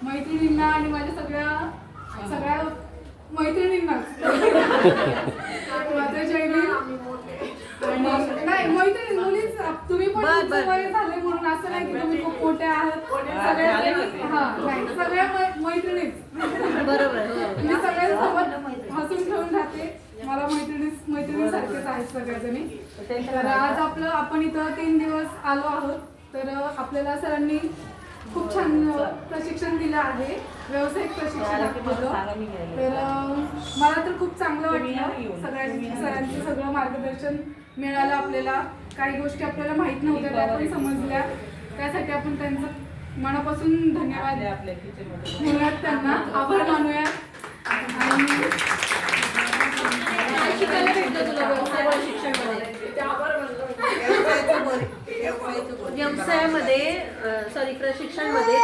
मैत्रिणींना आणि माझ्या सगळ्या मैत्रिणींना माझ्या जैनी आणि नाही मैत्रिणी मुलीच तुम्ही पण वय झाले म्हणून असं नाही की तुम्ही खूप मोठे आहात सगळ्या नाही सगळ्या मैत्रिणीच बरोबर मी सगळ्यांसोबत हसून खेळून राहते मला मैत्रिणीसारखेच आहेत सगळ्याजणी तर आज आपण इथं 3 दिवस आलो आहोत तर आपल्याला सरांनी खूप छान प्रशिक्षण दिलं आहे व्यावसायिक प्रशिक्षण तर मला तर खूप चांगलं वाटलं सरांचं सगळं मार्गदर्शन मिळालं आपल्याला काही गोष्टी आपल्याला माहित नव्हत्या त्या पण समजल्या त्यासाठी आपण त्यांचं मनापासून धन्यवाद म्हणूयात त्यांना आभार मानूया आणि शिकायला भेटलं तुला व्यवसाय प्रशिक्षणामध्ये प्रशिक्षणमध्ये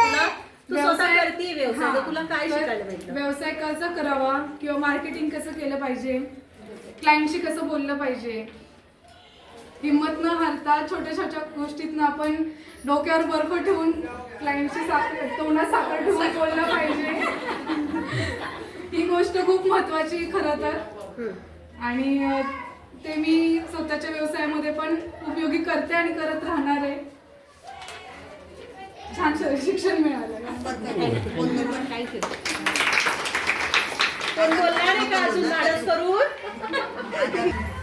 तुला काय शिकायला भेटलं व्यवसाय कसा करावा किंवा मार्केटिंग कसं केलं पाहिजे क्लायंटशी कसं बोललं पाहिजे हिंमत न हारता छोट्या छोट्या गोष्टीतनं आपण डोक्यावर बर्फ ठेवून क्लायंटशी तोंडात साखर ठेवून बोललं पाहिजे ही गोष्ट खूप महत्वाची खरं तर आणि ते मी स्वतःच्या व्यवसायामध्ये पण उपयोगी करते आणि करत राहणार आहे छान शिक्षण मिळालं बोलणार आहे का अजून करून